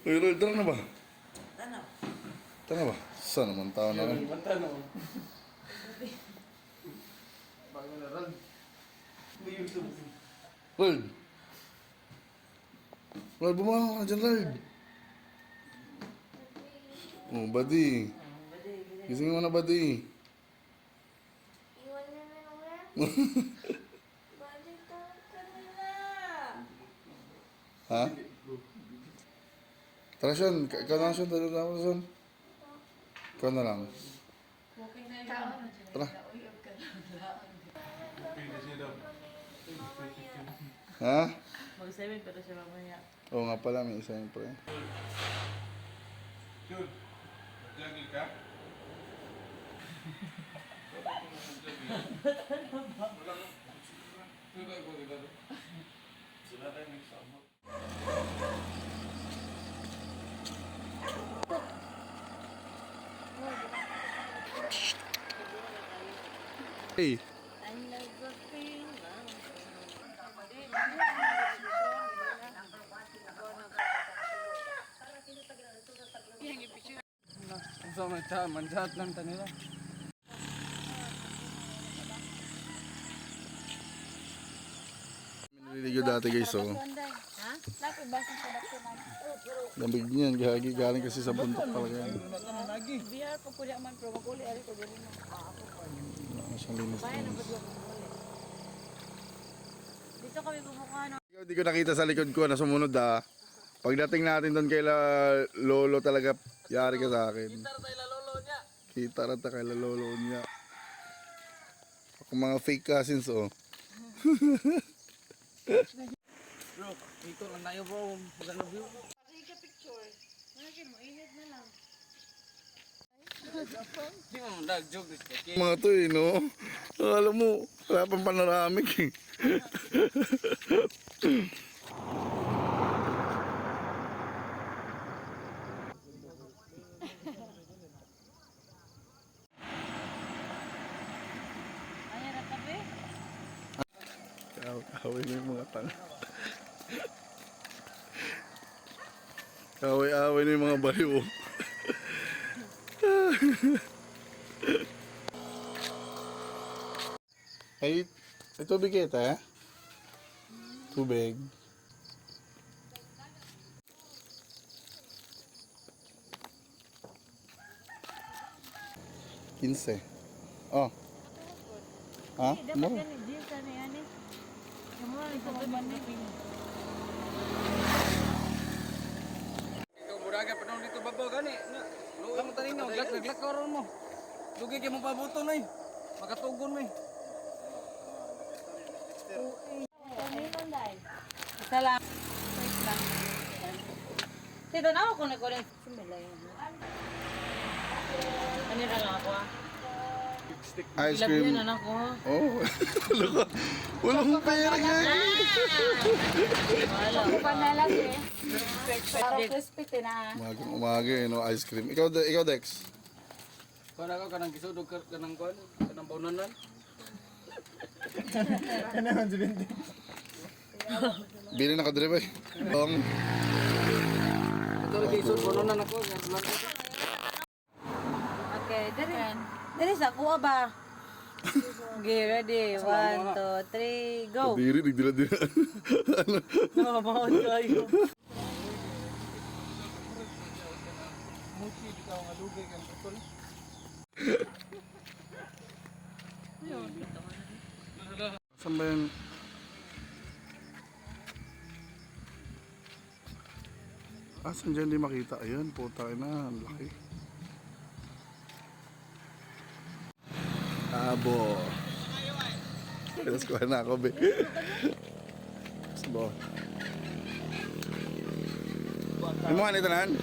Uy, Lord, tara na ba? Tanaw. Tara ba? Saan naman tao na lang? Tanaw. Bago na ron. May YouTube. Lord! Lord, bumangon ka dyan, Lord! Oh, buddy. Gising mo na, buddy. Iwan na na lang. Balik ka nila. Ha? Tara, Sean. Ikaw na lang, Sean. Tara na ako, Sean. Ikaw na lang. Tara. Ha? Mag-7 pero siya mamaya. Oo nga pala, may isa yung pre. Yun. Jogging ka? Sila tayo may sabot. Hey! I'm like a feeling. So, mansahat lang tanila. Nililigo dati guys, oh. Ha? Lapit ba sa production natin? Lamig niyan, galing kasi sa bundok talaga yan. Biyar po kuya man pero maguli ari ko dili mo. Wala siyang linis. Bayan ang badyo maguli. Dito kami bumuka no. Ikaw, di ko nakita sa likod ko na sumunod ah. Pagdating natin doon kay Lolo talaga, yari ka sa akin. Tara tayo la lolo niya. Kita rata kay Lolo niya. Ako mga fake cousins, oh. Bro, ito lang tayo bro. Maganda view. Kasi ka picture. Lagi mo init na lang. Di mo nag-joke this kay. Mga to eh, no? Alam mo, wala pang panoramik eh. Ay ra tabi. Kaway na yung mga tanga. Kaway-away na yung mga baliw. Ay, may tubig kita, eh? Tubig. Kinse. Oh. Ha? Mo? Dapat yan jeans ano yan eh. Kamu lang ito man ni. Ikaw muraga pa nung dito babaw gani. Luwa mo tanin nga, naglak ka ron mo. Dugi kay mo pabuto na eh. Makatugon mo eh. Kanilang dai. Salam. Wait lang. Tito na ako na ko rin. Sumila yun. Ano na lang ako ah. Ice Ilab cream. yun anak ko. Oh, walang pera guys. Wala. Ako pa na lang eh. Para crispy na. Umaga eh, no? Ice cream. Ikaw Dex. Kung ako kanang gisudog kanang kon, kanang baunanan. Bili na kadrive eh. Ito lagi isod baunanan ako. Okay, dali. Dali sa kuha ba? Okay, ready. 1, 2, 3, go. Diri, nagdila-dila. Ano? Namamahon kayo. Muchi bitaw nga dugay kan putol. Saan ba yun? Saan dyan di makita? Ayan, puta na. Ang laki. Abo. Tapos kuha na ako, be. Sabo. Ano mo nga nito nahan?